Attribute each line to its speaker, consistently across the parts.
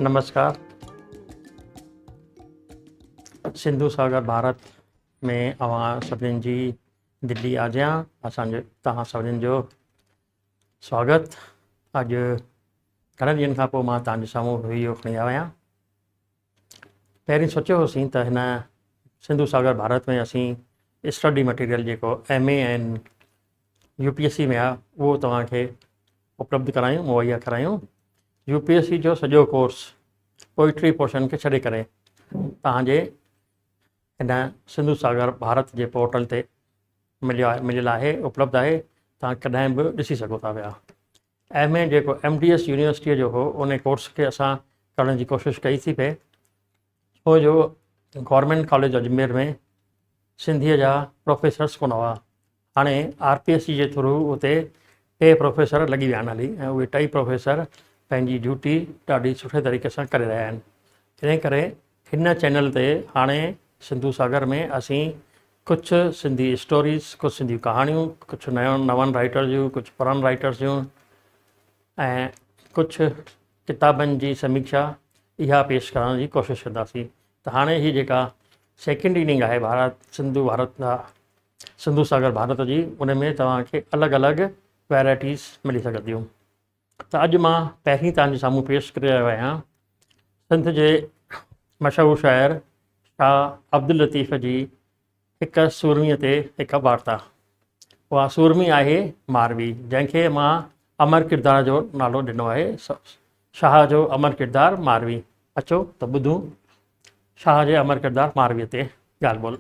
Speaker 1: नमस्कार। सिंधु सागर भारत में अवां सभिनीनि जी दिल्ली आजियां असांजो तव्हां सभिनीनि जो स्वागत। अॼु घणनि ॾींहंनि खां पोइ मां तव्हांजे साम्हूं वीडियो खणी आयो आहियां। पहिरीं सोचियो होसीं त हिन सिंधु सागर भारत में असीं स्टडी मटीरियल जेको MA ऐं UPSC में आहे उहो तव्हांखे उपलब्ध करायूं, मुहैया करायूं। UPSC जो सॼो कोर्स पोइट्री पोर्शन खे छॾे करे तव्हांजे हिन सिंधु सागर भारत जे पोर्टल ते मिलियल आहे, उपलब्ध आहे। तव्हां कॾहिं बि ॾिसी सघो था पिया। MA जेको MDS यूनिवर्सिटीअ जो हो उन कोर्स खे असां करण जी कोशिशि कई थी पए, छो जो गवर्नमेंट कॉलेज अजमेर में सिंधीअ जा प्रोफेसर्स कोन हुआ। हाणे RPSC जे थ्रू उते 2 प्रोफेसर लॻी विया आहिनि हली, ऐं उहे 2 प्रोफेसर पंहिंजी ड्यूटी ॾाढी सुठे तरीक़े सां करे रहिया आहिनि। इन करे हिन चैनल ते हाणे सिंधु सागर में असीं कुझु सिंधी स्टोरीज़, कुझु सिंधी कहाणियूं, कुझु नवनि राइटर जूं, कुझु पुराणे राइटर्स जूं ऐं कुझु किताबनि जी समीक्षा इहा पेश करण जी कोशिशि कंदासीं। त हाणे ही जेका सेकेंड इनिंग आहे सिंधु सागर भारत जी, उन में तव्हांखे अलॻि अलॻि वैराइटीज़ मिली सघंदियूं। त अॼु मां पहिरीं तव्हांजे साम्हूं पेश करे रहियो आहियां सिंध जे मशहूरु शाइर शाह अब्दुल लतीफ़ जी हिकु सूरमीअ ते हिकु वार्ता। उहा सूरमी आहे मारवी, जंहिंखे मां अमर किरदार जो नालो ॾिनो आहे। शाह जो अमर किरदार मारवी। अचो त ॿुधूं शाह जे अमर किरदार मारवीअ ते ॻाल्हि ॿोल।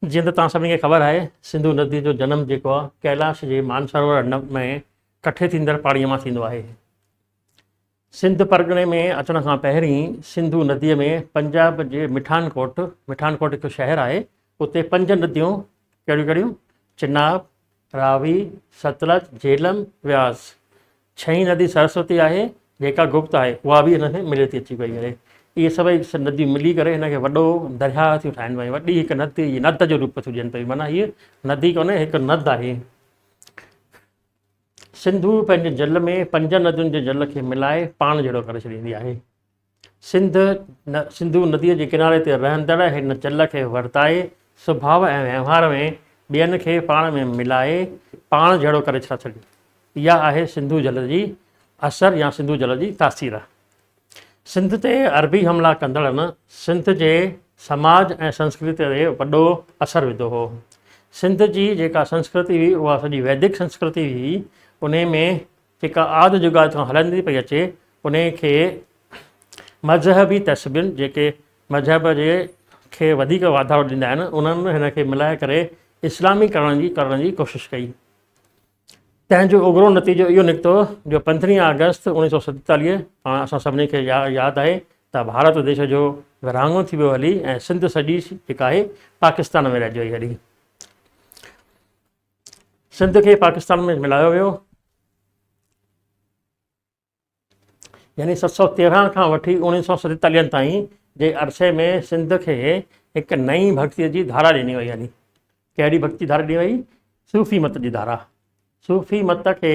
Speaker 1: जीअं त तव्हां सभिनी खे ख़बर आहे, सिंधु नदी जो जनमु जेको आहे कैलाश जे मानसरोवर में कठे थींदड़ पाणीअ मां थींदो आहे। सिंध परगिणे में अचण खां पहिरीं सिंधु नदीअ में पंजाब जे मिठानकोट हिकु शहरु आहे। उते 5 नदियूं कहिड़ियूं कहिड़ियूं? चिनाब, रावी, सतलज, झेलम, व्यास। 6हीं नदी सरस्वती आहे जेका गुप्त आहे, उहा बि हिन में मिले थी अची पई आहे। इहे सभई नदियूं मिली करे हिनखे वॾो दरिया थियूं ठाहिनि पयूं, वॾी हिकु नद जो रूप थियूं ॾियनि पयूं। माना हीअ नदी कोन्हे, हिकु नद आहे। सिंधु पंहिंजे जल में 5 नदियुनि जे जल खे मिलाए पाण जहिड़ो करे छॾींदी आहे। सिंधु नदीअ जे किनारे ते रहंदड़ हिन जल खे वरताए सुभाउ ऐं वहिंवार में ॿियनि खे पाण में मिलाए पाण जहिड़ो करे छॾी। इहा आहे सिंधु जल जी असर या सिंधु जल जी तासीर। सिंध ते अरबी हमला कंदड़नि सिंध जे समाज ऐं संस्कृति ते वॾो असरु विधो हो। सिंध जी जेका संस्कृति हुई उहा सॼी वैदिक संस्कृति हुई। उन में जेका आदि जुगाद खां हलंदी पई अचे, उन खे मज़हबी तहसीबुनि जेके मज़हब जे खे वधीक वाधारो ॾींदा आहिनि, उन्हनि हिन खे मिलाए करे इस्लामी करण जी कोशिशि कई। तंहिंजो उग्रो नतीजो इहो निकितो जो 15 अगस्त 1947 पाण असां सभिनी खे यादि आहे त भारत देश जो विरहाङो थी वियो हली ऐं सिंध सॼी जेका आहे पाकिस्तान में रहिजी वई हली। सिंध खे पाकिस्तान में मिलायो वियो, यानी 713 खां वठी 1947 ताईं जे अरसे में सिंध खे हिकु नई भक्तीअ जी धारा ॾिनी वई हली। कहिड़ी भक्ति धारा ॾिनी वई? सूफ़ी मत जी धारा। सूफ़ी मत खे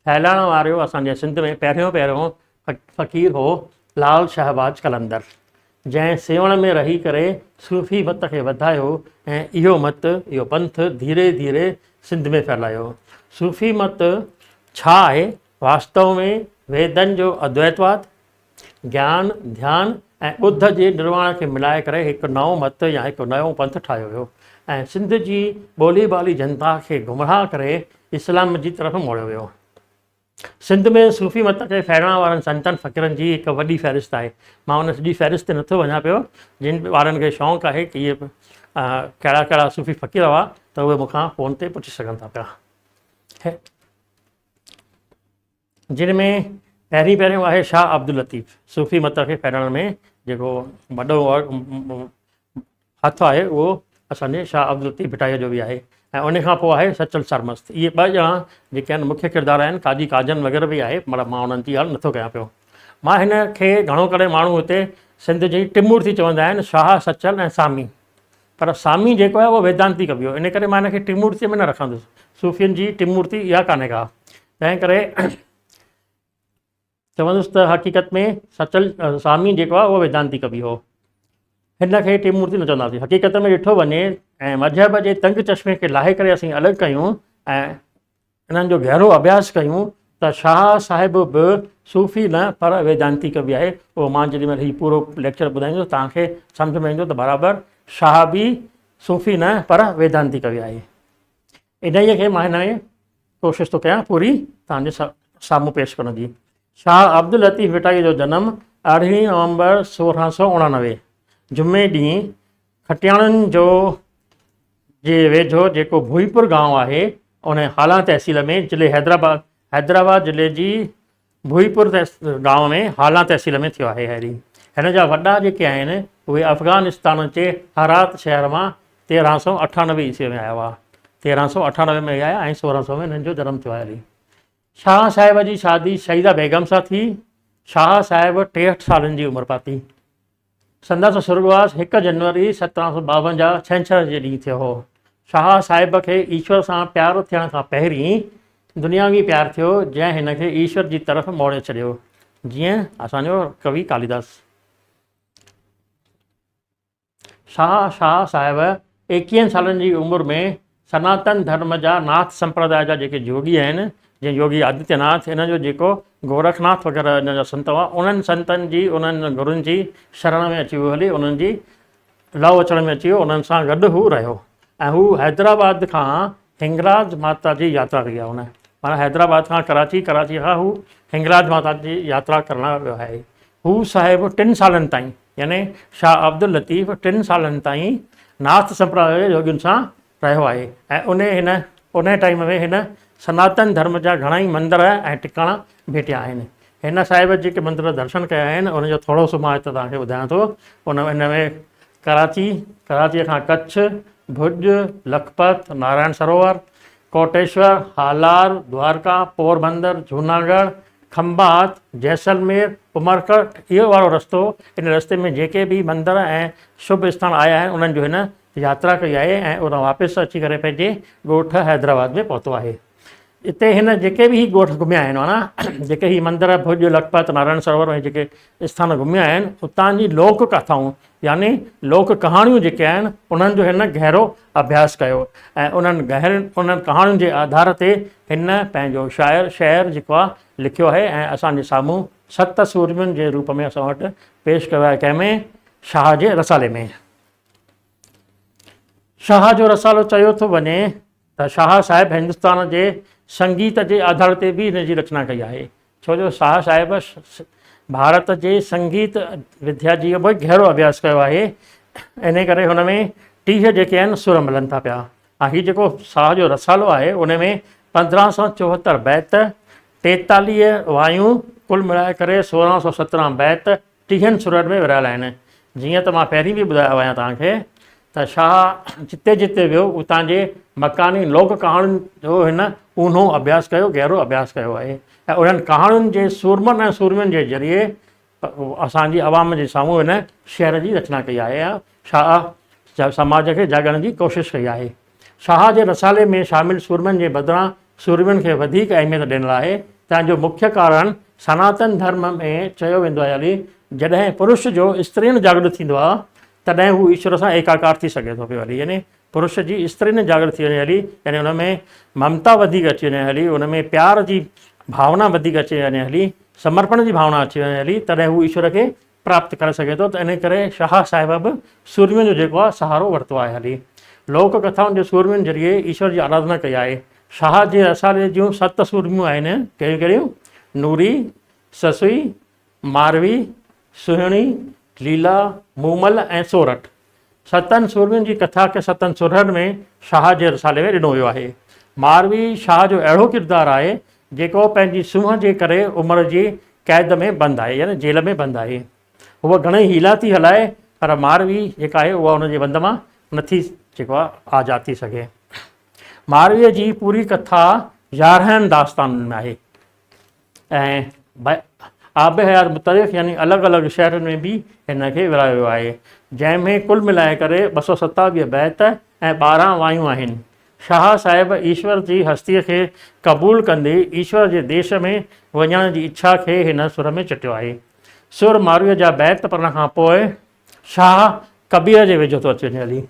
Speaker 1: फैलाइण वारो असांजे सिंध में पहिरियों फ़क़ीर हो लाल शहबाज कलंदर, जंहिं सेवण में रही करे सूफ़ी मत खे वधायो ऐं इहो पंथ धीरे धीरे सिंध में फैलायो। सूफ़ी मत छा आहे? वास्तव में वेदनि जो अद्वैतवाद, ज्ञान, ध्यान ऐं ॿुध जे निर्वाण खे मिलाए करे हिकु नओं मत या हिकु नओं पंथ ठाहियो वियो ऐं सिंध जी ॿोली ॿाली जनता खे गुमराह करे इस्लाम जी तरफ़ मोड़ियो वियो। सिंध में सूफ़ी मत खे फैलाइण वारनि संतनि फ़क़ीरनि जी हिकु वॾी फ़हिरिस्त आहे। मां उन सॼी फ़हिरिस्त ते नथो वञा पियो। जिन ॿारनि खे शौक़ु आहे कि इहे कहिड़ा कहिड़ा सूफ़ी फ़क़ीर हुआ त उहे मूंखां फ़ोन ते पुछी सघनि था पिया। जिन में पहिरियों आहे शाह अब्दुल लतीफ़। सूफ़ी मत खे फैलाइण में जेको वॾो हथु आहे उहो असांजे शाह अब्दुल लतीफ़ भिटाईअ जो बि आहे। ऐं उन खां पोइ आहे सचल सरमस्त। इहे 2 ॼणा जेके आहिनि मुख्य किरदार आहिनि। काजी काजन वग़ैरह बि आहे, पर मां उन्हनि जी ॻाल्हि नथो कयां पियो। मां हिन खे घणो करे माण्हू हिते सिंध जी टिमूर्ती चवंदा आहिनि, शाह, सचल ऐं सामी। पर सामी जेको आहे उहो वेदांती कवि हो, इन करे मां हिन खे टिमूर्तीअ में न रखंदुसि। सूफ़ियुनि जी टिमूर्ती इहा कान्हे का। तंहिं करे चवंदुसि त हक़ीक़त में सचल स्वामी जेको आहे उहो वेदांती कवि हो। हिन खे टिमूर्ति न चवंदासीं। हक़ीक़त में ॾिठो वञे ऐं मज़हब जे तंग चश्मे खे लाहे करे असीं अलॻि कयूं ऐं इन्हनि जो गहरो अभ्यास कयूं त शाह साहिब बि सूफ़ी न पर वेदांती कवि आहे। उहो मां जेॾी महिल हीउ पूरो लेक्चर ॿुधाईंदुसि तव्हांखे सम्झ में ईंदो त बराबरि शाह बि सूफ़ी न पर वेदांती कवि आहे। इन्हीअ खे मां हिन में कोशिशि थो कयां पूरी तव्हांजे साम्हूं पेश करण जी। शाह अब्दुल लतीफ़ विटाई जो जनमु 18 नवंबर 1689 जुमे ॾींहुं खटियाणनि जो जे वेझो जेको भुईपुर गांव आहे उन हाला तहसील में ज़िले हैदराबाद ज़िले जी भुईपुर गांव में हाला तहसील में थियो आहे। अहिड़ी हिन जा वॾा जेके आहिनि उहे अफ़गानिस्तान जे हरात शहर मां 1398 ईस्वी में आया हुआ। 1398 में आया ऐं 1600 में हिननि जो जनमु थियो आहे। हली शाह साहिब जी शादी शहीदा बेगम सां थी। शाह साहिब 63 सालनि जी उमिरि पाती। संदसि सुर्गवास 1 जनवरी 1752 छंछर जे ॾींहुं थियो हो। शाह साहिब खे ईश्वर सां प्यारु थियण खां पहिरीं दुनियावी प्यारु थियो जंहिं हिन खे ईश्वर जी तरफ़ मोड़े छॾियो। जीअं असांजो कवि कालिदास। शाह साहिब 21 सालनि जी उमिरि में सनातन धर्म जा नाथ संप्रदाय जा जेके योगी आहिनि जीअं योगी आदित्यनाथ हिन जो जेको गोरखनाथ वग़ैरह हिन जा संत हुआ उन्हनि संतनि जी उन्हनि गुरुनि जी शरण में अची वियो। हली उन्हनि जी लव अचण में अची वियो। उन्हनि सां गॾु हू रहियो ऐं हू हैदराबाद खां हिंगलाज माता जी यात्रा कई आहे। माना हैदराबाद खां कराची खां हू हिंगलाज माता जी यात्रा करण वियो आहे। हू साहिब 3 सालनि ताईं यानी शाह अब्दुल लतीफ़ 3 सालनि ताईं नाथ संप्रदाय योगियुनि सां रहियो आहे ऐं उन टाइम में हिन सनातन धर्म जा घणेई मंदर ऐं टिकाणा भेटिया आहिनि। हिन साहिब जेके मंदर दर्शन कया आहिनि उनजो थोरो सो मां हिते तव्हांखे ॿुधायां थो। हिन में कराचीअ खां कच्छ, भुज, लखपत, नारायण सरोवर, कोटेश्वर, हालार, द्वारका, पोरबंदर, जूनागढ़, खंभात, जैसलमेर, उमरकट इहो वारो रस्तो। इन रस्ते में जेके बि मंदर ऐं शुभ स्थान आया आहिनि उन्हनि जो हिन यात्रा कई आहे ऐं उन वापसि अची करे पंहिंजे ॻोठ हैदराबाद में पहुतो आहे। हिते हिन जेके बि ॻोठ घुमिया आहिनि माना जेके ही मंदर भुज, लखपत, नारायण सरोवर में जेके स्थान घुमिया आहिनि उतां जी लोक कथाऊं यानी लोक कहाणियूं जेके आहिनि उन्हनि जो हिन गहरो अभ्यास कयो ऐं उन्हनि कहाणियुनि जे आधार ते हिन पंहिंजो शहर जेको आहे लिखियो आहे ऐं असांजे साम्हूं 7 सूरमियुनि जे रूप में असां वटि पेश कयो आहे। कंहिंमें शाह जे रसाले में। शाह जो रसालो चयो थो वञे त शाह साहिब हिंदुस्तान जे संगीत जे आधार ते बि हिन जी रचना कई आहे। छो जो शाह साहिब भारत जे संगीत विद्या जी बि गहरो अभ्यास कयो आहे। इन करे हुन में 30 जेके आहिनि सुर मिलनि था पिया ऐं हीउ जेको शाह जो रसालो आहे उन में 1574 बैत, 43 वायूं, कुल मिलाए करे 1617 बैत 30 सुरनि में विरहायल आहिनि। जीअं त मां पहिरीं बि ॿुधायो आहियां तव्हांखे त शाह जिते जिते वियो उतां जे मकानी लोक कहाणियुनि जो हिन ऊन्हो अभ्यास कयो, गहरो अभ्यास कयो आहे ऐं उन्हनि कहाणियुनि जे सूरमनि ऐं सूरमियुनि जे ज़रिए असांजी आवाम जे साम्हूं हिन शहर जी रचना कई आहे ऐं शाह समाज खे जाॻण जी कोशिशि कई आहे। शाह जे रसाले में शामिल सूरमनि जे बदिरां सूरमियुनि खे वधीक अहमियत ॾिनल आहे। तंहिंजो मुख्य कारण सनातन धर्म में चयो वेंदो आहे हली जॾहिं पुरुष जो स्त्रीन जागृत थींदो आहे तॾहिं हू ईश्वर सां एकाकार थी सघे थो पियो हली यानी पुरुष जी स्त्रीन जागृत थी वञे हली यानी हुन में ममता वधीक अची वञे हली हुन में प्यार जी भावना वधीक अची वञे हली समर्पण जी भावना अची वञे हली तॾहिं हू ईश्वर खे प्राप्त करे सघे थो। त इन करे शाह साहिब बि सूरमियुनि जो जेको आहे सहारो वरितो आहे हली लोक कथाउनि जे सूरमियुनि ज़रिए ईश्वर जी आराधना कई आहे। शाह जे रसाले जूं 7 सूरमियूं आहिनि। कहिड़ियूं कहिड़ियूं? नूरी, ससुई, मारवी, सुहिणी, लीला, मूमल ऐं सोरठ। 7 सूरमियुनि जी कथा खे 7 सुरनि में शाह जे रसाले में ॾिनो वियो आहे। मारवी शाह जो अहिड़ो किरदारु आहे जेको पंहिंजी सूंहं जे करे उमिरि जी क़ैद में बंदि आहे यानी जेल में बंदि आहे। हूअ घणेई हीला थी हलाए पर मारवी जेका आहे उहा हुनजे बंद मां नथी जेको आहे आज़ादु थी सघे। मारवीअ जी पूरी कथा 11 दास्ताननि में आहे ऐं आब हयात मुतरिफ़ यानी अलॻि अलॻि शहरनि में बि हिन खे विरहायो वियो आहे जंहिंमें कुल मिलाए करे 227 बैत ऐं 12 वायूं आहिनि। शाह साहिब ईश्वर जी हस्तीअ खे क़बूल कंदे ईश्वर जे देश में वञण जी इच्छा खे हिन सुर में चिटियो आहे। सुर मारवीअ जा बैत पढ़ण खां पोइ शाह कबीर जे वेझो थो अची वञे हली।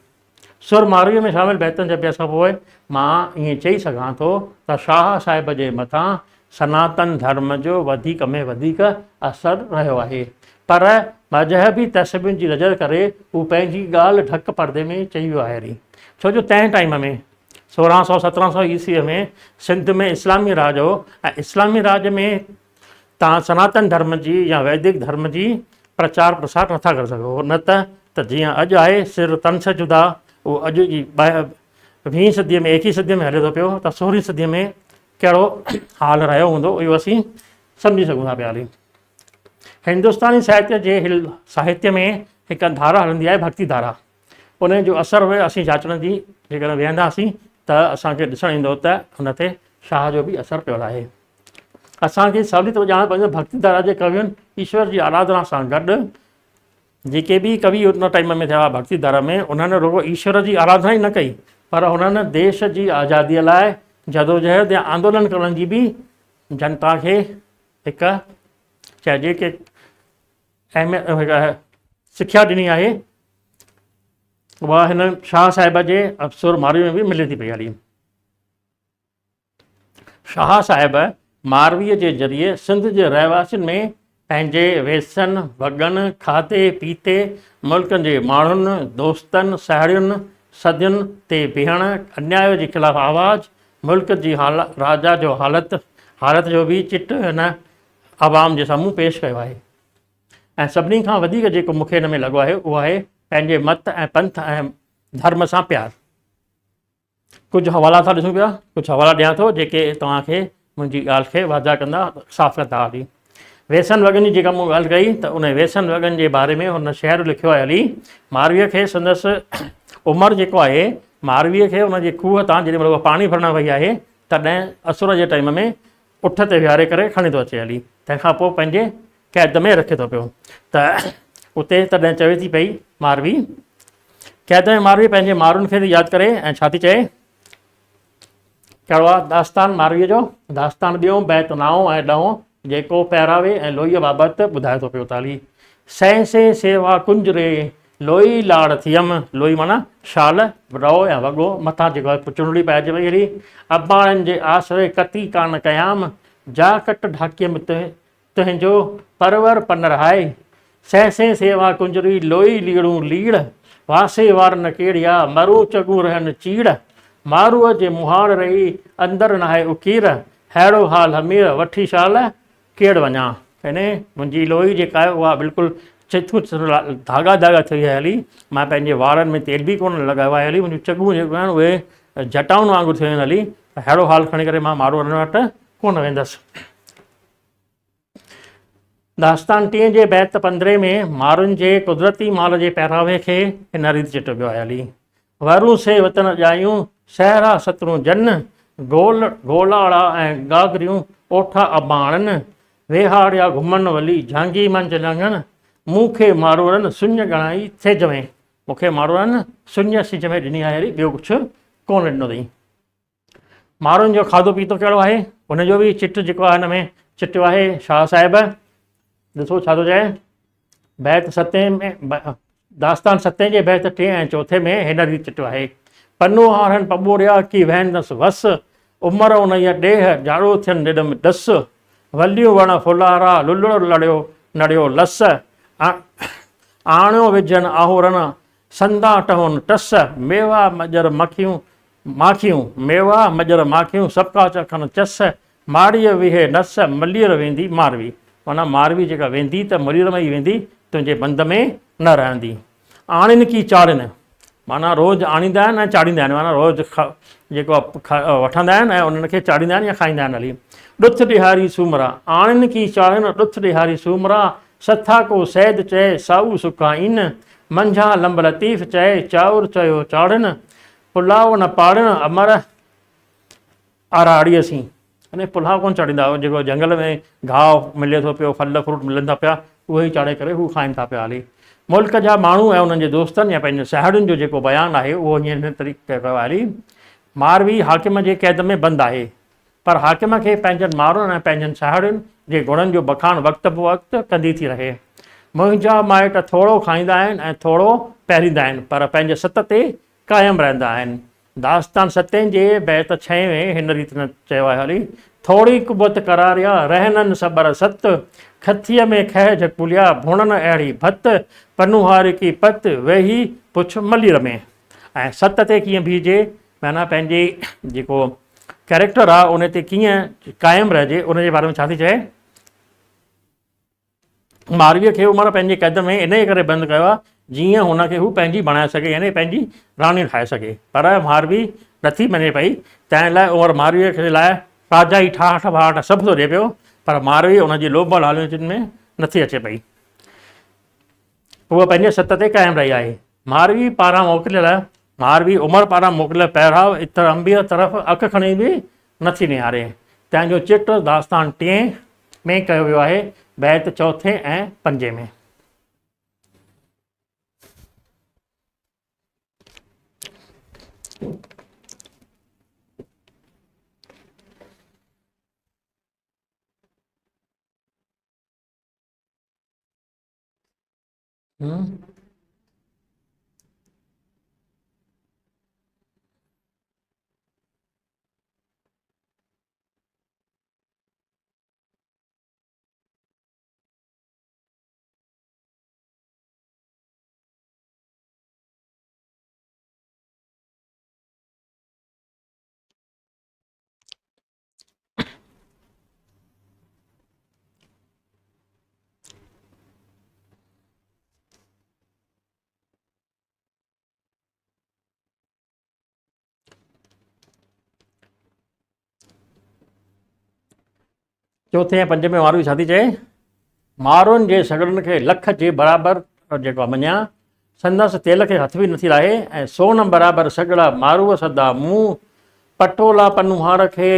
Speaker 1: सुर मारवीअ में शामिल बैतनि जे अभ्यास खां पोइ मां ईअं चई सघां थो त शाह साहिब जे मथां सनातन धर्म जो वधीक में वधीक असरु रहियो आहे। पर मज़हबी तहसीबुनि जी नज़र करे हू पंहिंजी ॻाल्हि ढक परदे में चई वियो आहे हली। छो जो तंहिं टाइम में 1600-1700 ईस्वीअ में सिंध में इस्लामी राज हो ऐं इस्लामी राज में तव्हां सनातन धर्म जी या वैदिक धर्म जी प्रचार प्रसार नथा करे सघो। न त जीअं अॼु आहे सिर तंस जुदा, उहो अॼु जी 20वीं सदीअ में 21वीं सदीअ में हले थो पियो, त 16वीं सदीअ में कहिड़ो हाल रहियो हूंदो इहो असीं सम्झी सघूं था पिया हली। हिंदुस्तानी साहित्य में हिकु धारा हलंदी आहे भक्ति धारा। उन जो असरु असीं जाचण जी जेकॾहिं वेहंदासीं त असांखे ॾिसणु ईंदो त हुन ते शाह जो बि असरु पियल आहे। असांखे सवली तरह ॼाण पवंदी भक्ति धारा जे कवियुनि ईश्वर जी आराधना सां गॾु जेके बि कवि उन टाइम में थिया भक्ति धारा में, उन्हनि रुॻो ईश्वर जी आराधना ई न कई, पर हुननि देश जी आज़ादीअ लाइ जदोजहद या आंदोलन करण जी बि जनता खे हिकु चइजे कि अहमियत सिख्या ॾिनी आहे। उहा हिन शाह साहिब जे सुर मारवी में बि मिले थी पई हली। शाह साहिब मारवीअ जे ज़रिए सिंध जे रहवासियुनि में पंहिंजे वेसनि वॻनि खाधे पीते मुल्क जे माण्हुनि दोस्तनि साहेड़ियुनि सदियुनि ते बीहण अन्याय जे ख़िलाफ़ु आवाज़ मुल्क जी राजा जो हालत जो बि चिट हिन आवाम जे साम्हूं पेश कयो आहे। ऐं सभिनी खां वधीक जेको मूंखे हिन में लॻो आहे उहो आहे पंहिंजे मत ऐं पंथ ऐं धर्म सां प्यार। कुझु हवाला था ॾिसूं पिया, कुझु हवाला ॾियां थो जेके तव्हांखे मुंहिंजी ॻाल्हि खे वाधा कंदा, साफ़ कंदा हली। वेसन वॻनि जी जेका मूं ॻाल्हि कई त उन वेसन वॻनि जे बारे में हुन शहर लिखियो आहे हली। मारवीअ खे संदसि उमिरि जेको आहे, मारवीअ खे हुनजे खूह तां जेॾी महिल उहा पाणी भरणु वई आहे तॾहिं असुर जे टाइम में उठ ते विहारे करे खणी थो अचे हली। तंहिंखां पोइ पंहिंजे क़ैद में रखे थो पियो त उते तॾहिं चवे थी पई मारवी क़ैद में मारवी पंहिंजे मारुनि खे यादि करे ऐं छा थी चए, कहिड़ो आहे दास्तान मारवीअ जो दास्तान ॿियों बैत नाओं ऐं ॾहों जेको पहिरावे ऐं लोईअ बाबति ॿुधाए थो पियो ताली। सैंसे सेवा कुंज रे लोई लाड़ थियमि, लोई माना शाल रओ या वॻो मथां जेको आहे चुनड़ी पाइजे वई हली। अबाणनि जे आसरे कती कान कयाम जाकट ढाकियमि तुंहिंजो परवर पन रहाए। सैंसे सेवा कुंजरी लोई लीड़ू लीड़ वासे वारन केड़िया मरू चगू रहन चीड़। मारूअ जे मुहाड़ रही अंदरि नाहे उकीर अहिड़ो हाल हमीर वठी शाल केड़ वञा। यानी मुंहिंजी लोई जेका आहे उहा बिल्कुलु चिथू धागा धागा थी विया हली। मां पंहिंजे वारनि में तेल बि कोन लॻायो आहे हली। मुंहिंजूं चगूं जेके आहिनि उहे जटाउनि वांगुरु थी वियूं हली। अहिड़ो हाल खणी करे मां मारू वटि कोन वेंदसि। दास्तान 3 जे बैत 15 में मारुनि जे कुदरती माल जे पहिरावे खे हिन रीति चिटियो वियो आहे हली। वरू से वतन ॼायूं सहरा सतरूं जन गोलाड़ा ऐं गागरियूं ओठा अबाणनि वेहाड़िया घुमन वली झांगी मंझ लंघनि मूंखे मारोड़नि सुञ ॻणाई सिज में। मूंखे मारोड़नि सुञ सिज में ॾिनी आहे हली, ॿियो कुझु कोन ॾिनो अथई। माण्हुनि जो खाधो पीतो कहिड़ो आहे हुनजो बि चिट जेको आहे हिन में चिटियो आहे शाह साहिब। ॾिसो छा थो चए, बैत 7 में दास्तान 7 जे बैत 3 ऐं 4 में हिन रीति चिटियो आहे। पन्नो हारनि पॿोरिया की वहंदसि वस उमिरि उन ॾेह जाड़ो थियनि ॾिॾम डस वलियूं वण फुलारा लुलड़ो लड़ियो नड़ियो लस आणियो विझनि आहुरनि संदा टहुनि टस मेवा मजर माखियूं मेवा मजर माखियूं सबका चखनि चस माड़ीअ विहे नस मलीर वेंदी मारवी। माना मारवी जेका वेंदी त मलीर में ई वेंदी, तुंहिंजे बंद में न रहंदी। आणिनि की चाड़िन माना रोज़ु आणींदा आहिनि ऐं चाड़ींदा आहिनि, माना रोज़ु जेको वठंदा आहिनि ऐं उन्हनि खे चाड़ींदा आहिनि या खाईंदा आहिनि हली। ॾुथ ॾिहारी सूमरा आणिनि की चाड़िन ॾुथ ॾिहारी सूमरा सथा को सैद चए साऊ सुखा इन मंझा लंब लतीफ़ चए चाउर चयो चाड़िन पुलाव न पाड़िन अमर आराड़ीअ सी। अने पुलाव कोन चाड़ींदा, जेको जंगल में घाव मिले थो पियो, फल फ्रूट मिलनि था पिया, उहे ई चाढ़े करे हू खाइनि था पिया हली। मुल्क जा माण्हू ऐं उन्हनि जे दोस्तनि या पंहिंजे साहेड़ियुनि जो जेको बयानु आहे उहो हीअं हिन तरीक़े कयो आहे हली। मारवी हाकिम जे क़ैद में बंदि आहे, पर हाकिम खे पंहिंजनि मारुनि ऐं पंहिंजनि साहेड़ियुनि जे गुणनि जो बखान वक़्त ब वक़्तु कंदी थी रहे। मुंहिंजा माइट थोरो खाईंदा आहिनि ऐं थोरो पहिरींदा आहिनि, पर पंहिंजे सत ते क़ाइमु रहंदा आहिनि। दास्तान सतें जे बैत 6 में हिन रीति न चयो आहे हली, थोरी कुबत करारिया रहननि सबर सत, खथीअ में खह झकुलिया भुणन अहिड़ी भत, पनुहार की पत वेही पुछ मलीर में। ऐं सत ते कीअं बीजे, माना पंहिंजे जेको कैरेक्टर आहे उन ते कीअं क़ाइमु रहिजे, उनजे बारे में छा थी चए। मारवीअ खे उमिरि पंहिंजे क़ैद में इन करे बंदि कयो आहे जीअं हुनखे हू पंहिंजी बणाए सघे, यानी पंहिंजी राणी ठाहे सघे। पर मारवी नथी मञे पई, तंहिं लाइ उमिरि मारवीअ खे लाइ पाजाई ठाठ ॿाठ सभु थो ॾिए पियो, पर मारवी उनजी लोभ लालचुनि में नथी अचे पई। उहा पंहिंजे सत ते क़ाइमु रही आहे। मारवी पारां मोकिलियल मारवी उमिरि पारां मोकिलियल पहिरां इतर अंबीअ तरफ़ अखि खणी बि नथी निहारे। तंहिंजो चिट दास्तान 3 में कयो वियो आहे, बैत 4 ऐं 5 में। चौथे ऐं 5 में मारवी छा थी चए, मारुनि जे सगड़नि खे लख जे बराबरि जेको आहे मञिया, संदसि तेल खे हथ बि नथी लाहे, ऐं सोन बराबरि सगड़ा मारूअ सदा मुंहुं, पटोला पनुहार खे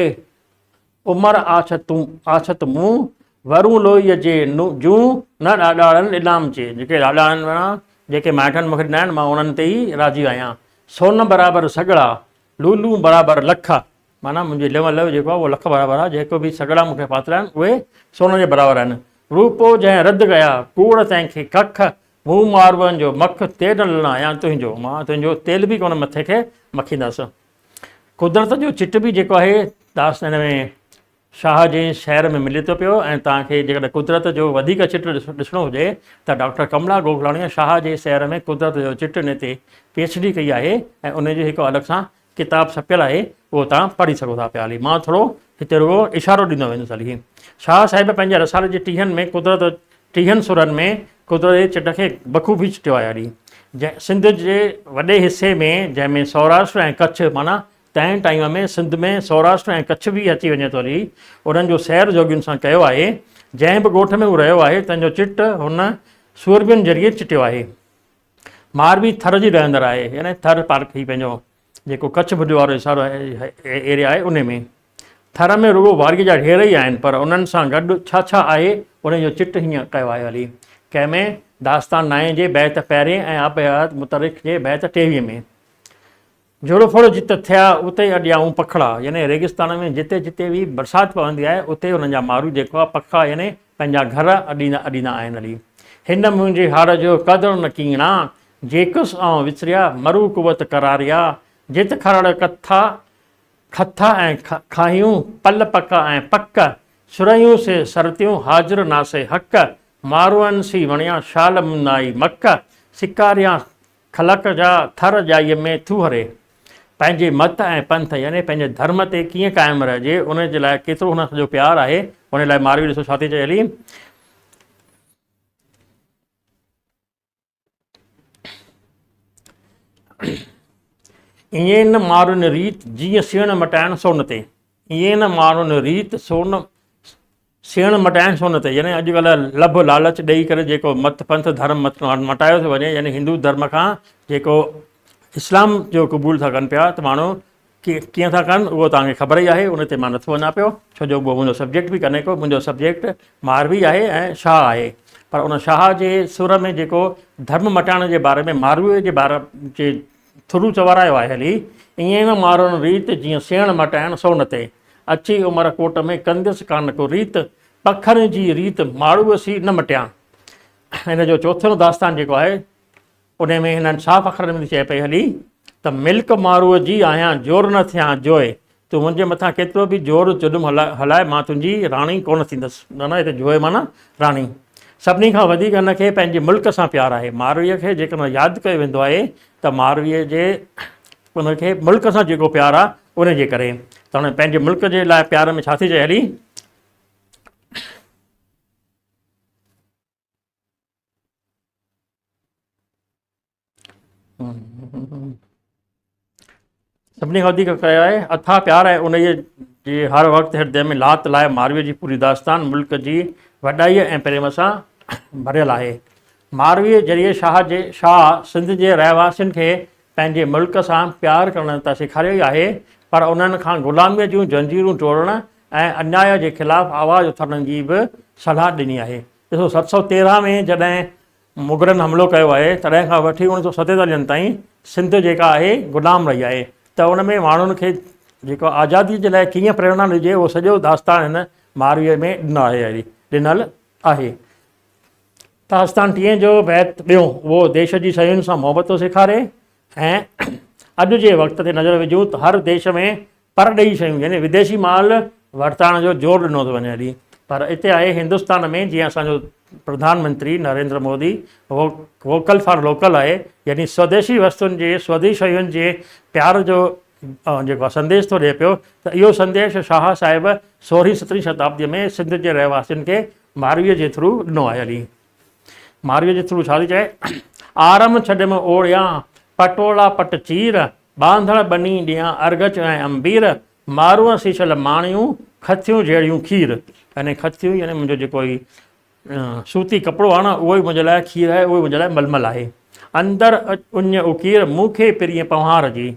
Speaker 1: उमिरि आछत मुंहुं, वरूं लोईअ जे जूं न ॾाॾाड़नि इनाम चे। जेके ॾाॾा आहिनि, जेके माइटनि मूंखे ॾिना आहिनि, मां उन्हनि ते ई राज़ी आहियां। सोन बराबरि सगड़ा, लूलूं बराबरि लख, माना मुंहिंजी लेवल जेको आहे उहो लख बराबरि आहे। जेको बि सगड़ा मूंखे पातल आहिनि उहे सोन जे बराबरि आहिनि। रूपो जंहिं रद्द कया कूड़ तंहिंखे कख, मूं मारवनि जो मख तेल न आहियां तुंहिंजो, मां तुंहिंजो तेल बि कोन मथे खे मखींदसि। कुदरत जो चिट बि जेको आहे दास हिन में शाह जे शहर में मिले थो पियो। ऐं तव्हांखे जेकॾहिं कुदरत जो वधीक चिट ॾिसणो हुजे त डॉक्टर कमला गोखलाणीअ शाह जे शहर में कुदरत जो चिट इन ते PhD कई आहे, ऐं उनजो हिकु अलॻि सां किताबु छपियल आहे, उहो तव्हां पढ़ी सघो था पिया। हली मां थोरो हिते रुगो इशारो ॾींदो वेंदुसि। हली शाह साहिब पंहिंजे रसाले जे 30 में कुदरत 30 सुरनि में कुदरत जे चिट खे बख़ूबी चिटियो आहे। हली सिंध जे वॾे हिसे में, जंहिंमें सौराष्ट्र ऐं कच्छ, माना तंहिं टाइम में सिंध में सौराष्ट्र ऐं कच्छ बि अची वञे थो। हली उन्हनि जो सैर जोगियुनि सां कयो आहे। जंहिं बि ॻोठ में उहो रहियो आहे तंहिंजो चिट हुन सूरबियुनि ज़रिए चिटियो आहे। मारवी थर जी रहंदड़ आहे, यानी थर पार्क ही पंहिंजो जेको कच्छ भुॼ वारो इशारो एरिया आहे उन में। थर में रुगो वारीअ जा ढेर ई आहिनि, पर उन्हनि सां गॾु छा छा आहे उनजो चिट हीअं कयो आहे। हली कंहिंमें दास्तान 9 जे बैत 1 ऐं आब हयात मुतरिक जे बैत 23 में। जुड़फुड़ जिते थिया उते अॾियाऊं पखड़ा, यानी रेगिस्तान में जिते जिते बि बरसाति पवंदी आहे उते हुननि जा माण्हू जेको आहे पखा, यानी पंहिंजा घर अॾींदा आहिनि। हली हिन मुंहिंजे हार जो क़दुरु न कीणा, जेकुस आऊं विसरिया मरू कुवत करारिया, जित खरड़ खथा ऐं खायूं पल पका ऐं पक, सुरयूं से सरतियूं हाज़िर नासे हक़, मारुअनि सी वणिया शाल मुनाई मक, शिकारिया खलक जा थर जाईअ में थू हरे। पंहिंजे मत ऐं पंथ, यानी पंहिंजे धर्म ते कीअं क़ाइमु रहिजे, उन जे लाइ केतिरो हुन जो प्यारु आहे, उन लाइ मारवी ॾिसो छा थी चए। हली ईअं न मारुनि रीत जीअं सेण मटाइण सोन ते, ईअं न मारुनि रीत सेण मटाइण सोन ते, यानी अॼुकल्ह लभ लालच ॾेई करे जेको मत पंथ धर्म मटायो थो वञे, यानी हिंदू धर्म खां जेको इस्लाम जो क़बूल था कनि पिया, त माण्हू कीअं था कनि उहो तव्हांखे ख़बर ई आहे। उन ते मां नथो वञा पियो, छो जो उहो मुंहिंजो सब्जेक्ट बि कोन्हे को, मुंहिंजो सब्जेक्ट मारवी आहे ऐं शाह आहे। पर उन शाह जे सुर में जेको धर्म मटाइण जे बारे में मारवीअ जे बारे जे थुरू चवरायो आहे हली, ईअं न मारण रीत जीअं सेण मटाइण सोन ते, अची उमर कोट में कंदसि कान को रीत, पखरनि जी रीत माड़ूअ सी न मटिया। हिन जो चोथों दास्तान जेको आहे उन में हिननि साफ़ अखरनि में चए पई हली त मिल्क मारूअ जी आहियां जोर न थियां जोए, तूं मुंहिंजे मथां केतिरो बि जोर जुल्म हलाए मां तुंहिंजी राणी कोन थींदसि। न हिते जोए माना राणी। सभिनी खां वधीक हिनखे पंहिंजे मुल्क सां प्यारु आहे। मारवीअ खे जेकॾहिं यादि कयो वेंदो आहे त मारवीअ जे उनखे मुल्क सां जेको प्यारु आहे उन जे करे, त हुन पंहिंजे मुल्क जे लाइ प्यार में छा थी चए हली, सभिनी खां वधीक कयो आहे अथाह प्यारु आहे उन जे हर वक़्तु हृदय में लात लाइ मारवीअ जी पूरी दास्तान मुल्क जी वॾाईअ ऐं प्रेम सां भरियलु आहे। मारवीअ ज़रिए शाह सिंध जे रहवासियुनि खे पंहिंजे मुल्क सां प्यारु करणु त सेखारियो ई आहे, पर उन्हनि खां ग़ुलामीअ जूं जंजीरूं तोड़ण ऐं अन्याय जे ख़िलाफ़ु आवाज़ु उथारण जी बि सलाह ॾिनी आहे। ॾिसो 713 में जॾहिं मुग़लनि हमिलो कयो आहे तॾहिं खां वठी 1947 ताईं सिंध जेका आहे ग़ुलाम रही आहे, त उन में माण्हुनि खे जेको आज़ादीअ जे लाइ कीअं प्रेरणा ॾिजे उहो सॼो दास्तान हिन मारवीअ में ॾिनल आहे। दास्तान 10 जो बैत ॿियो, उहो देश जी शयुनि सां मोहबत थो सेखारे ऐं अॼु जे वक़्त ते नज़र विझूं त हर देश में परॾेही शयूं यानी विदेशी माल वरिताइण जो ज़ोर ॾिनो थो वञे हली, पर हिते आहे हिंदुस्तान में जीअं असांजो प्रधानमंत्री Narendra Modi vocal for local आहे, यानी स्वदेशी वस्तुनि जे स्वदेशी शयुनि जे प्यार जो जेको संदेश थो ॾिए पियो, त इहो संदेश शाह साहिब 16वीं-17वीं शताब्दीअ में सिंध जे रहवासियुनि खे मारवीअ जे थ्रू ॾिनो आहे हली। मारवीअ जे थ्रू छा थी चए, आरम छॾियमि ओड़िया पटोला पट चीर, बांधण बनी ॾियां अर्गच ऐं अंबीर, मारूअ सीशल माणियूं खथियूं जहिड़ियूं खीर, यानी खथियूं यानी मुंहिंजो जेको ई सूती कपिड़ो आहे न उहो ई मुंहिंजे लाइ खीर आहे, उहो ई मुंहिंजे लाइ मलमल आहे। अंदरि उञ उकीर मूंखे पिरीअ पवहार जी।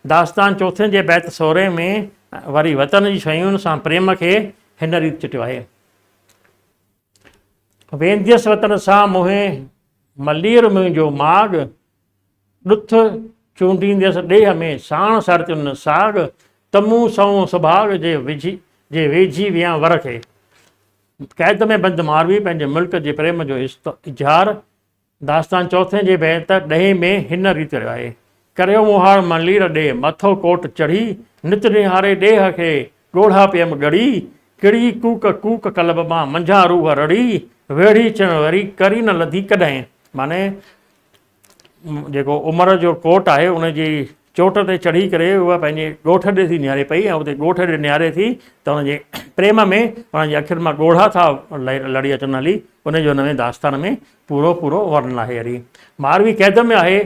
Speaker 1: दास्तान 4 जे बैत 16 में वरी वतन जी शयुनि सां प्रेम खे हिन रीति चिटियो आहे। वेंदियसि वतन सां मुहे मलीर मुंहिंजो माग, ॾुथ चूंडींदसि ॾेह में साण सरतियुनि साग, तमूं सऊं सुभाग जे वेझी वियां वर खे। क़ैद में बंदि मारवी पंहिंजे मुल्क जे प्रेम जो इज़हार दास्तान 4 जे बैत 10 में हिन रीति करियो आहे। करियो मुहार मलीर ॾे मथो कोट चढ़ी, नित निहारे ॾेह खे ॻोढ़ा पियम ॻड़ी, किड़ी कूक कूक कलब मां मंझां रूह रड़ी, वेड़ी चण वरी करी न लधी कॾहिं। माने जेको उमिरि जो कोट आहे उनजी चोट ते चढ़ी करे उहा पंहिंजे ॻोठ ॾे थी निहारे पई ऐं उते ॻोठ ॾे निहारे थी त हुनजे प्रेम में हुनजे अखियुनि मां ॻोढ़ा था लड़ी अचनि हली, उनजो हुन में दास्तान में पूरो वर्णन आहे हली। मारवी क़ैद में आहे,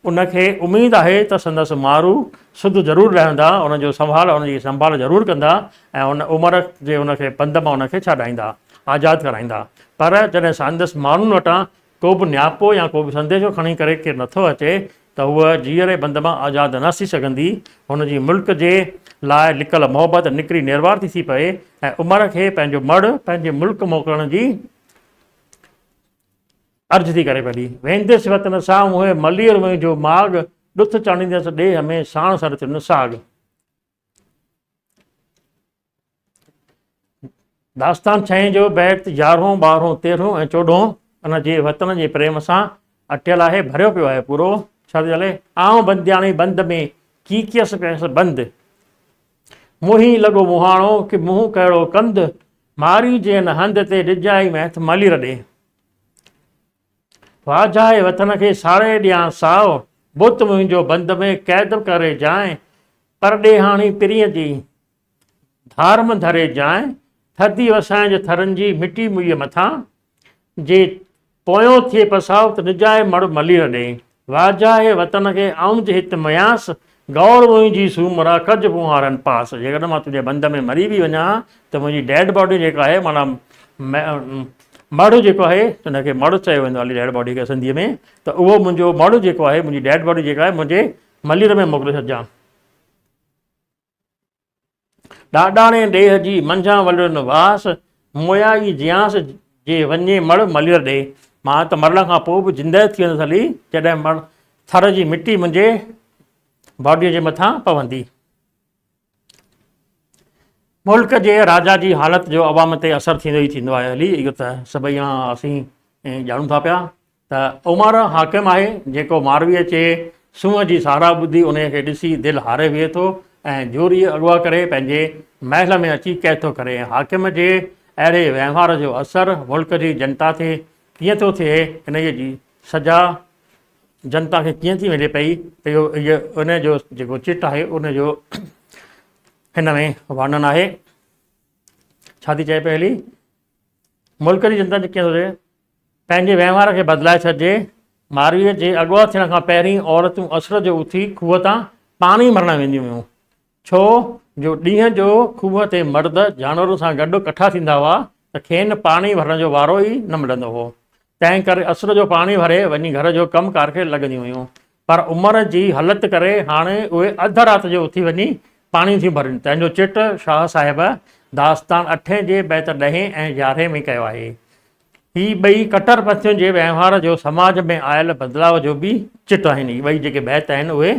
Speaker 1: उनखे उमेदु आहे त संदसि मारू शुद्ध ज़रूरु रहंदा, हुनजी संभाल ज़रूरु कंदा ऐं उन उमिरि जे उनखे पंध मां उनखे छॾाईंदा, आज़ादु कराईंदा। पर जॾहिं संदसि माण्हुनि वटां को बि नियापो या को बि संदेशो खणी करे केरु नथो अचे त उहा जीअरे बंद मां आज़ादु न थी सघंदी, हुनजी मुल्क जे लाइ लिकल मोहबत निकिरी निर्वार थी पए ऐं उमिरि खे पंहिंजो मड़ पंहिंजे मुल्क मोकिलण जी अर्ज़ु थी करे पई। वेंदसि वतन सां मुंहिं मलीर मुंहिंजो माग, ॾुथ चाणींदसि ॾेह में साण सरतियुनि साग। दास्तान 6 जो बैत 11, 12, 13 ऐं 14 उन जे वतन जे प्रेम सां अटियलु आहे, भरियो पियो आहे पूरो। छा थी हले, आऊं बंदियाणी बंद में कीकियसि पियसि बंदि, मुंहीं लॻो मुहाणो कि मुंहुं कहिड़ो कंद, मारी जे न हंध ते ॾिजाई महथ मलीर ॾे। वाजाए वतन खे साड़े ॾियां साओ, बुत मुंहिंजो बंद में क़ैद करे जाए, परॾेहाणी पिरीअ जी धारम धरे जाए, थधी वसाइण जे थरनि जी मिटी मुईअ मथां, जे पोयों थिए पसाव त निजाए मड़ मलीर ॾे। वाजाए वतन खे आऊं जे हित मयास, गौर मुंहिंजी सूमरा कज मुहारनि पास। जेकॾहिं मां तुंहिंजे बंद में मरी बि वञा त मुंहिंजी डेड बॉडी जेका आहे माना मड़ जेको आहे हुनखे मड़ चयो वेंदो आहे डेड बॉडी खे सिंधीअ में, त उहो मुंहिंजो मड़ जेको आहे मुंहिंजी डेड बॉडी जेका आहे मुंहिंजे मलीर में मोकिले छॾिजां। ॾाॾाणे ॾेह जी मंझां वलुनि वास, मोया ई जियांस जे वञे मड़ मलीर ॾे। मां त मरण खां पोइ बि जिंदह थी वेंदुसि हली जॾहिं थर जी मिटी मुंहिंजे बॉडीअ जे मथां पवंदी। मुल्क जे राजा जी हालत जो अवाम ते असरु थींदो ई थींदो आहे। हली इहो त सभई असीं ॼाणूं था पिया त उमर हाकिम आहे जेको मारवीअ चे सूंहं जी सहारा ॿुधी उन खे ॾिसी दिलि हारे विहे थो ऐं जोरीअ अॻुवा करे पंहिंजे महल में अची कैद थो करे। हाकिम जे अहिड़े वहिंवार जो असरु मुल्क जी जनता ते कीअं थो थिए, इन जी सजा जनता खे कीअं थी मिले पई, इहो उन जो जेको चिट आहे उनजो हिन में वर्णन आहे। छा थी चए पई हली, मुल्क जी जनता खे कीअं थो थिए, पंहिंजे वहिंवार खे बदिलाए छॾिजे। मारवीअ जे अॻुवा थियण खां पहिरीं औरतूं असर जो उथी खूह तां पाणी भरण वेंदियूं हुयूं, छो जो ॾींहं जो खूह ते मर्द जानवरनि सां गॾु कठा थींदा हुआ त खेनि पाणी भरण जो वारो ई न मिलंदो हो। तंहिं करे असर जो पाणी भरे वञी घर जो कमुकार खे लॻंदियूं हुयूं। पर उमिरि जी हालत करे हाणे उहे अधु राति जो उथी वञी पाणी थियूं भरनि। तंहिंजो चिट शाह साहिब दास्तान 8 जे बैत 10 ऐं 11 में कयो आहे। ही ॿई कट्टरपंथियुनि जे वहिंवार जो समाज में आयल बदिलाव जो बि चिट आहिनि। ॿई जेके बैत आहिनि उहे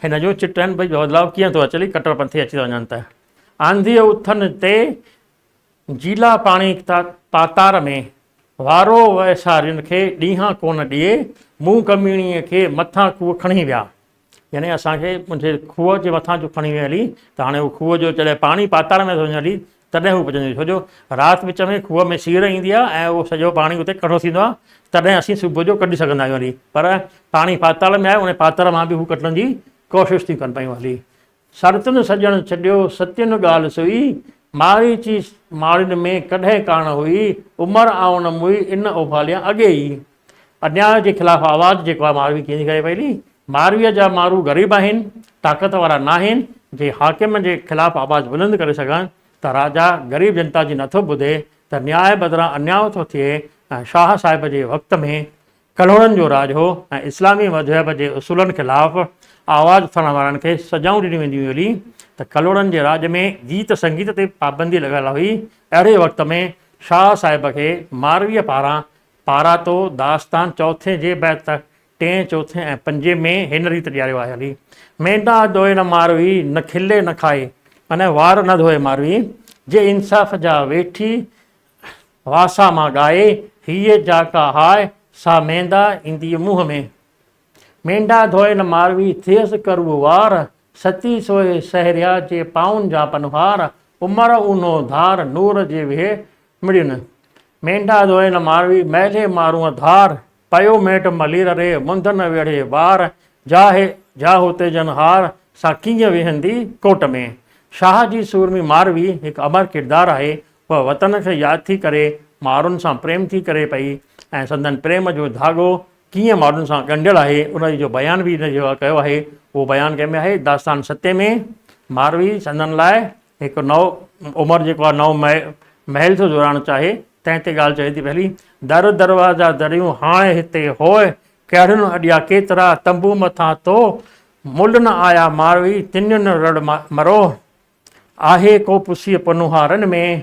Speaker 1: हिन जो चिट आहिनि। भई बदिलाव कीअं थो अचे, कट्टरपंथी अची था वञनि त। आंधी उथनि ते जीला पाणी पातार में वारो वैसारियुनि खे ॾींहं कोन ॾिए, मूं कमीणीअ खे मथां खूह खणी विया। यानी असांखे मुंहिंजे खूह जे मथां जो खणी वियो हली, त हाणे उहो खूह जो जॾहिं पाणी पातार में थो वञे हली तॾहिं हू पुॼंदी। छो जो राति विच में खूह में सीर ईंदी आहे ऐं उहो सॼो पाणी उते कठो थींदो आहे, तॾहिं असीं सुबुह जो कढी सघंदा आहियूं हली। पर पाणी पाताल में आहे, उन पाताल मां बि हू कढण जी कोशिशि थियूं कनि पियूं हली। सरतुनि सॼण छॾियो सत्यनि ॻाल्हि सुई, मारीची मारियुनि में कॾहिं कान हुई, उमिरि आउन मुई इन उभालिया अॻे ई। अन्याय जे ख़िलाफ़ु आवाज़ु जेको आहे मारवी कीअं थी करे पई, मारवीअ जा माण्हू ग़रीब आहिनि, ताक़त वारा न आहिनि जे हाकिम जे ख़िलाफ़ु आवाज़ु बुलंद करे सघनि, त राजा ग़रीब जनता जी नथो ॿुधे त न्याय बदिरां अन्याय थो थिए। ऐं शाह साहिब जे वक़्त में कलोड़नि जो राज हो ऐं इस्लामी मज़हब जे उसूलनि ख़िलाफ़ु आवाज़ु उथण वारनि खे सजाऊं ॾिनी वेंदियूं हली। त कलोड़नि जे राज में गीत संगीत ते पाबंदी लॻल हुई। अहिड़े वक़्त में शाह साहिब खे मारवीअ पारातो दास्तान 4 जे बैत 3, 4 ऐं 5 में हिन रीति ॾियारियो आहे हली। मेंढा धोए न मारवी, न खिले न खाए, अने वार न धोए मारवी, जे इंसाफ़ जा वेठी वासा मां ॻाए, हीअ जाका हाय सा मेंढा ईंदी मुंहं में। मेंढा धोए न मारवी थियसि करबो वार, सती सोए सहरिया जे पाउनि जा पनहार, उमर ऊनो धार नूर जे वेहे मिड़ियुनि। मेंढा धोए न मारवी मैले मारूं धार, पयो मेट मलीर रे मुंदन वेड़े वार, जा होते जनहार सा कीअं वेहंदी कोट में। शाह जी सूरमी मारवी हिकु अमर किरदारु आहे। उहा वतन खे यादि थी करे माण्हुनि सां प्रेम थी करे पई ऐं संदन प्रेम जो धाॻो कीअं माण्हुनि सां ॻंढियल आहे उन जो बयानु बि हिन जो कयो आहे। उहो बयानु कंहिंमें आहे, दास्तान 7 में मारवी संदन लाइ हिकु नओं उमिरि जेको आहे नओं महल थो जोड़णु चाहे, तंहिं ते ॻाल्हि चए थी पई, दर दरवाज़ा दरियूं हाणे हिते होए, कहिड़ियुनि अॾिया केतिरा तंबू मथां तो, मुल न आया मारवी तिनियुनि रड़ मरो, आहे को पुसीअ पनुहारनि में।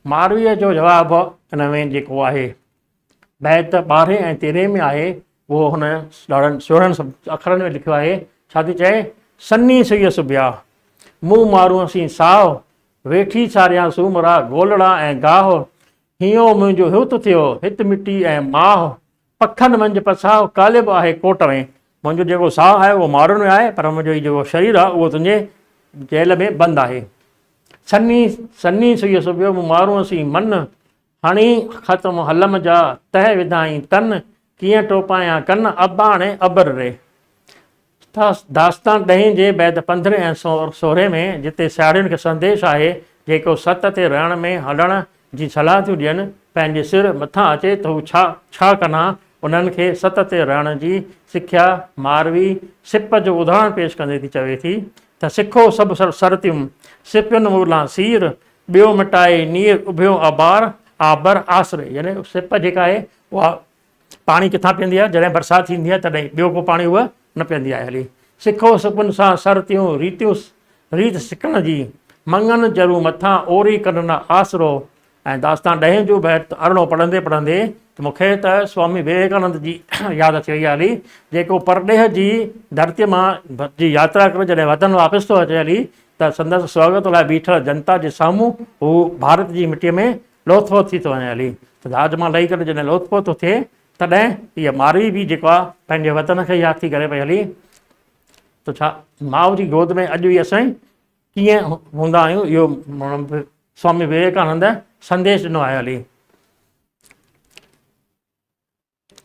Speaker 1: मारवीअ जो जवाबु हिन में जेको आहे बैत 12 ऐं 13 में आहे, उहो हुन ॾाढनि सुहिणनि अखरनि में लिखियो आहे। छा थी चए, सन्नी सुईअ सुबिया, मूं मारूं असीं साओ, वेठी सारियां सूमरा गोलड़ा ऐं गाहो, हीअं मुंहिंजो हित थियो हित मिटी ऐं माह, पखनि मंझि पसाओ कालिब आहे कोट में। मुंहिंजो जेको साहु आहे उहो मारुनि में आहे, पर मुंहिंजो जेको शरीरु आहे उहो तुंहिंजे जेल में बंदि आहे। सन्नी सुईअ सुबियो, मूं मारूं असीं मन, हणी ख़तमु हलम जा तह विधाई तन, कीअं टोपायां कन अबाणे अबर रे। दास्तान 10 जे बैत 15 ऐं 16 में जिते साड़ियुनि खे संदेश आहे जेको सत ते रहण में हलण जी सलाह थियूं ॾियनि, पंहिंजे सिर मथां अचे त हू छा कना, उन्हनि खे सत ते रहण जी सिख्या मारवी सिप जो उदाहरण पेश कंदे थी चवे थी त सिखो सभु सरतियूं, सिपियुनि मूलां सीर, ॿियो मिटाए नीर उभियो आबर आसरे। यानी सिप जेका आहे उहा पाणी किथां पीअंदी आहे, जॾहिं बरसाति थींदी आहे तॾहिं, ॿियो को पाणी उहा न पीअंदी आहे हली। सिखो सिपुनि सां सरतियूं रीत सिकण जी, मंगन ज़रूरु मथां ओरी कन न आसरो। ऐं दास्तान 10 जो बैत अरिड़ो पढ़ंदे त मूंखे त स्वामी विवेकानंद जी यादि अची वई आहे हली, जेको परॾेह जी धरतीअ मां जी यात्रा करे जॾहिं वतन वापसि थो अचे हली, त संदसि स्वागत लाइ बीठल जनता जे साम्हूं हू भारत जी मिटीअ में लोथपोथ थी थो वञे हली। त जहाज मां लही करे जॾहिं लोथपोथ थो थिए, तॾहिं इहा मारवी बि जेको आहे पंहिंजे वतन खे यादि थी करे पई हली। त छा माउ जी गोद में अॼु बि असां कीअं हूंदा आहियूं, इहो स्वामी विवेकानंद संदेश ॾिनो आहे हली।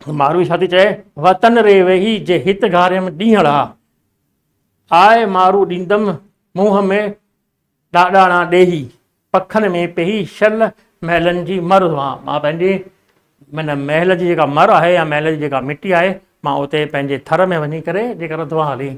Speaker 1: मारवी छा थी चए, वतन रे वेही जे हित घारियम ॾींहड़ा, आए मारू ॾींदमि मुंहं में ॾाॾाणा ॾेही, पखनि में पेही शल महलनि जी मर हुआ। मां पंहिंजी माना महल जी जेका मर आहे या महल जी जेका मिटी आहे, मां उते पंहिंजे थर में वञी करे जेकर धोआ हली।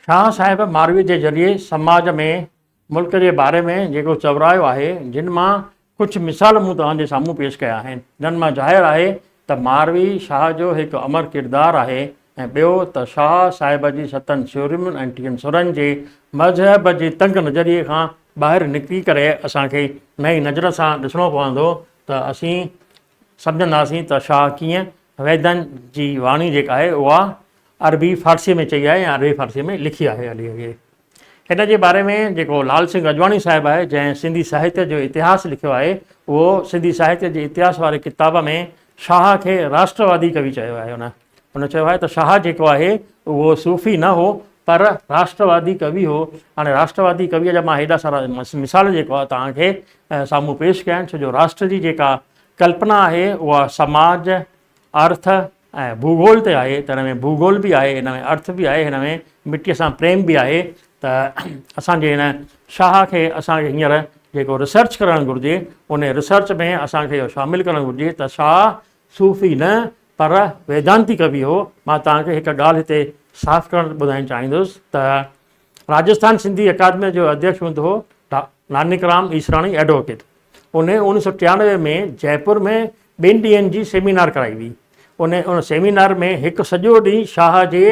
Speaker 1: शाह साहिब मारवी जे ज़रिए समाज में मुल्क जे बारे में जेको चवरायो आहे, जिन मां कुझु मिसाल मूं तव्हांजे साम्हूं पेश कया आहिनि, जिन मां ज़ाहिर आहे त मारवी शाह जो हिकु अमर किरदारु आहे। ऐं ॿियो त शाह साहिब जी 7 शूरनि ऐं 30 सुरनि जे मज़हब जे तंग नज़रिए खां ॿाहिरि निकिरी करे असांखे नई नज़र सां ॾिसणो पवंदो त असीं सम्झंदासीं त शाह कीअं वेदनि जी वाणी जेका आहे उहा अरबी फारसीअ में चई आहे या अरबी फारसीअ में लिखी आहे हली। हिन जे बारे में जेको लाल सिंह अजवाणी साहिबु आहे, जंहिं सिंधी साहित्य जो इतिहास लिखियो आहे, उहो सिंधी साहित्य जे इतिहास वारे किताब में शाह खे राष्ट्रवादी कवि चयो आहे। हुन चयो आहे त शाह जेको आहे उहो सूफ़ी न हो, पर राष्ट्रवादी कवि हो। हाणे राष्ट्रवादी कविअ जा मां हेॾा सारा मिसाल जेको आहे तव्हांखे साम्हूं पेश कया आहिनि, छो जो राष्ट्र जी जेका कल्पना आहे उहा समाज, अर्थ ऐं भूगोल ते आहे। त हिन में भूगोल बि आहे, हिन में अर्थ बि आहे, हिन में मिटीअ सां प्रेम बि आहे। त असांजे हिन शाह खे असांखे हींअर जेको रिसर्च करणु घुरिजे, उन रिसर्च में असांखे इहो शामिलु करणु घुरिजे त शाह सूफ़ी न पर वेदांती कवि हो। मां तव्हांखे हिकु ॻाल्हि हिते साफ़ु करणु ॿुधाइणु चाहींदुसि त राजस्थान सिंधी अकादमी जो अध्यक्ष हूंदो हो नानकराम ईसराणी एडवोकेट। उन 1993 में जयपुर में 2 ॾींहंनि जी सेमिनार कराई हुई। उन सेमिनार में हिकु सॼो ॾींहुं शाह जे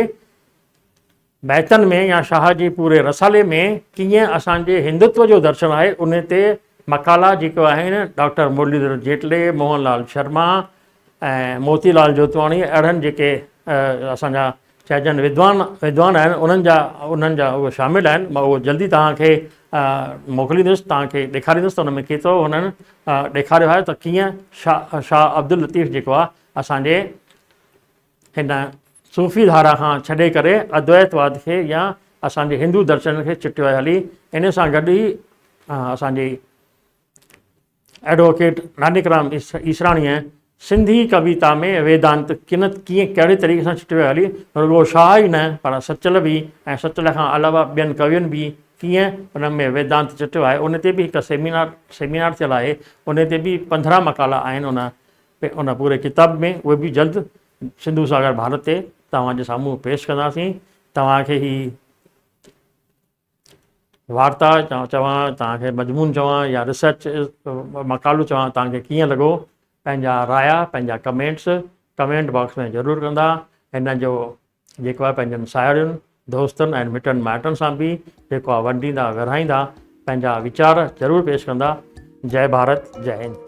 Speaker 1: बैतनि में या शाह जे पूरे रसाले में कीअं असांजे हिंदुत्व जो दर्शन आहे, उन ते मकाला जेको आहिनि डॉक्टर मुरलीधर जेटले, मोहनलाल शर्मा ऐं मोतीलाल जोतवाणी, अहिड़नि जेके असांजा चइजनि विद्वान आहिनि, उन्हनि जा उहे शामिलु आहिनि। मां उहो जल्दी तव्हांखे मोकिलींदुसि, तव्हांखे ॾेखारींदुसि त हुन में केतिरो हुननि ॾेखारियो आहे त कीअं शाह अब्दुल लतीफ़ जेको आहे असांजे हिन सूफ़ी धारा खां छॾे करे अद्वैतवाद खे या असांजे हिंदू दर्शन खे चिटियो आहे हली। इन सां गॾु ई असांजे एडवोकेट नानकराम ईसराणीअ सिंधी कविता में वेदांत कीअं कहिड़े तरीक़े सां चिटियो आहे हली। रुॻो शाह ई न पर सचल बि ऐं सचल खां अलावा ॿियनि कवियुनि बि कीअं हुन में वेदांत चिटियो आहे, उन ते बि हिकु सेमिनार थियल आहे। उन ते बि 15 मकाला आहिनि उन पूरे किताब में। उहे बि जल्द सिंधू सागर भारत ते तव्हांजे साम्हूं पेश कंदासीं। तव्हांखे ही वार्ता चवां, तव्हांखे मजमून चवां या रिसर्च मकालो चवां, तव्हांखे कीअं लॻो, पंहिंजा राया, पंहिंजा कमेंट बॉक्स में ज़रूरु कंदा। हिन जो जेको आहे पंहिंजनि साहेड़ियुनि, दोस्तनि ऐं मिटनि माइटनि सां बि जेको आहे वंडींदा, विरहाईंदा, पंहिंजा वीचार ज़रूरु पेश कंदा। जय भारत, जय हिंद।